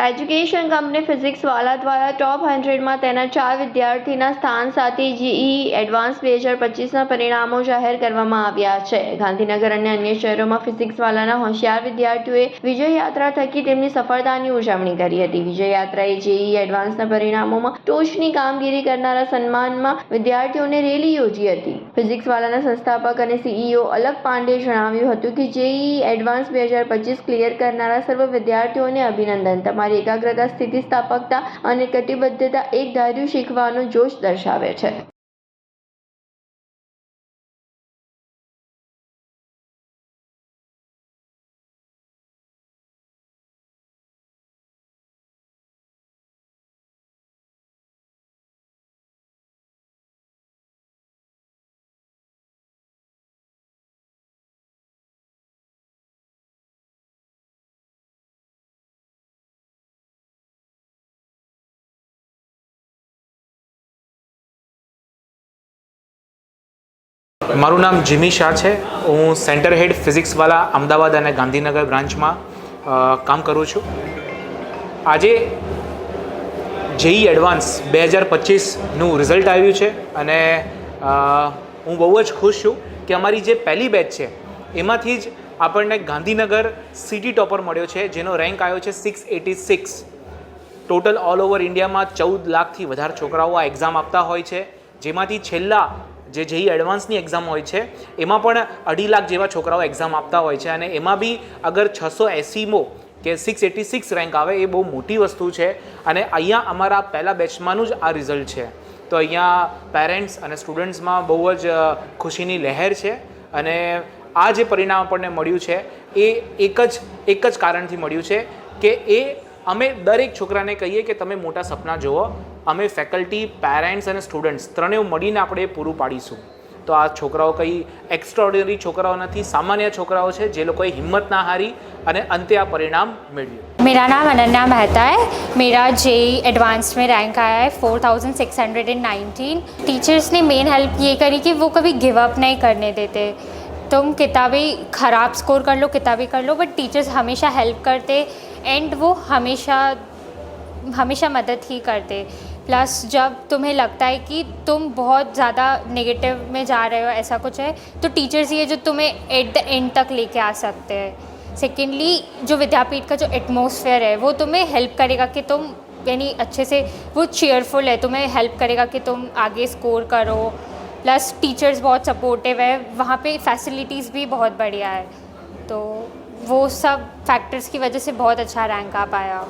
Education company PhysicsWallah દ્વારા ટોપ 100માં તેના 4 વિદ્યાર્થીના સ્થાન સાથે જીઈ એડવાન્સ 2025ના પરિણામો જાહેર કરવામાં આવ્યા છે. ગાંધીનગર અને અન્ય શહેરોમાં ફિઝિક્સવાલાના હોશિયાર વિદ્યાર્થીઓએ વિજય યાત્રા થકી તેમની સફળતાની ઉજવણી કરી હતી. વિજય યાત્રાએ જેઈઈ એડવાન્સના પરિણામોમાં ટોચની કામગીરી કરનારા સન્માનમાં વિદ્યાર્થીઓને રેલી યોજી હતી. ફિઝિક્સવાલાના સંસ્થાપક અને સીઈઓ અલક પાંડેએ જણાવ્યું હતું કે જેઈઈ એડવાન્સ 2025 ક્લિયર કરનારા સર્વ વિદ્યાર્થીઓને અભિનંદન. તમારી એકાગ્રતા, સ્થિતિસ્થાપકતા અને કટિબદ્ધતા એક ધાર્યું શીખવાનો જોશ દર્શાવે છે. મારું નામ જીમી શાહ છે. હું સેન્ટર હેડ ફિઝિક્સવાલા અમદાવાદ અને ગાંધીનગર બ્રાન્ચમાં કામ કરું છું. આજે જેઈઈ એડવાન્સ 2025નું રિઝલ્ટ આવ્યું છે અને હું બહુ જ ખુશ છું કે અમારી જે પહેલી બેચ છે એમાંથી જ આપણને ગાંધીનગર સિટી ટોપર મળ્યો છે, જેનો રેન્ક આવ્યો છે 686. ટોટલ ઓલ ઓવર ઇન્ડિયામાં 14 લાખથી વધારે છોકરાઓ આ એક્ઝામ આપતા હોય છે, જેમાંથી છેલ્લા જે જેઈઈ એડવાન્સની એક્ઝામ હોય છે એમાં પણ 2.5 લાખ જેવા છોકરાઓ એક્ઝામ આપતા હોય છે અને એમાં બી અગર 680મો કે 686 રેન્ક આવે એ બહુ મોટી વસ્તુ છે. અને અહીંયા અમારા પહેલા બેચમાંનું જ આ રિઝલ્ટ છે. તો અહીંયા પેરેન્ટ્સ અને સ્ટુડન્ટ્સમાં બહુ જ ખુશીની લહેર છે અને આ જે પરિણામ આપણને મળ્યું છે એ એક જ કારણથી મળ્યું છે કે અમે દરેક છોકરાને કહીએ કે તમે મોટા સપના જુઓ. અમે ફેકલ્ટી, પેરેન્ટ્સ અને સ્ટુડન્ટ્સ ત્રણેય મળીને આપણે પૂરું પાડીશું. તો આ છોકરાઓ કંઈ એક્સ્ટ્રાઓર્ડિનરી છોકરાઓ નથી, સામાન્ય છોકરાઓ છે જે લોકોએ હિંમત ના હારી અને અંતે આ પરિણામ મેળવ્યું. मेरा नाम अनन्या मेहता है. मेरा जेईई एडवांस में रैंक आया है 4619. टीचर्स ने मेन हेल्प ये करी कि वो कभी गिव अप नहीं करने देते. तुम किताबें ख़राब स्कोर कर लो, किताबें कर लो, बट टीचर्स हमेशा हेल्प करते एंड वो हमेशा मदद ही करते. प्लस जब तुम्हें लगता है कि तुम बहुत ज़्यादा नेगेटिव में जा रहे हो, ऐसा कुछ है, तो टीचर्स ही है जो तुम्हें एट द एंड तक लेके आ सकते हैं. सेकेंडली जो विद्यापीठ का जो एटमॉस्फेयर है वो तुम्हें हेल्प करेगा कि तुम यानी अच्छे से, वो चीयरफुल है, तुम्हें हेल्प करेगा कि तुम आगे स्कोर करो. प्लस टीचर्स बहुत सपोर्टिव है, वहाँ पे फैसिलिटीज़ भी बहुत बढ़िया है. तो वो सब फैक्टर्स की वजह से बहुत अच्छा रैंक आ पाया.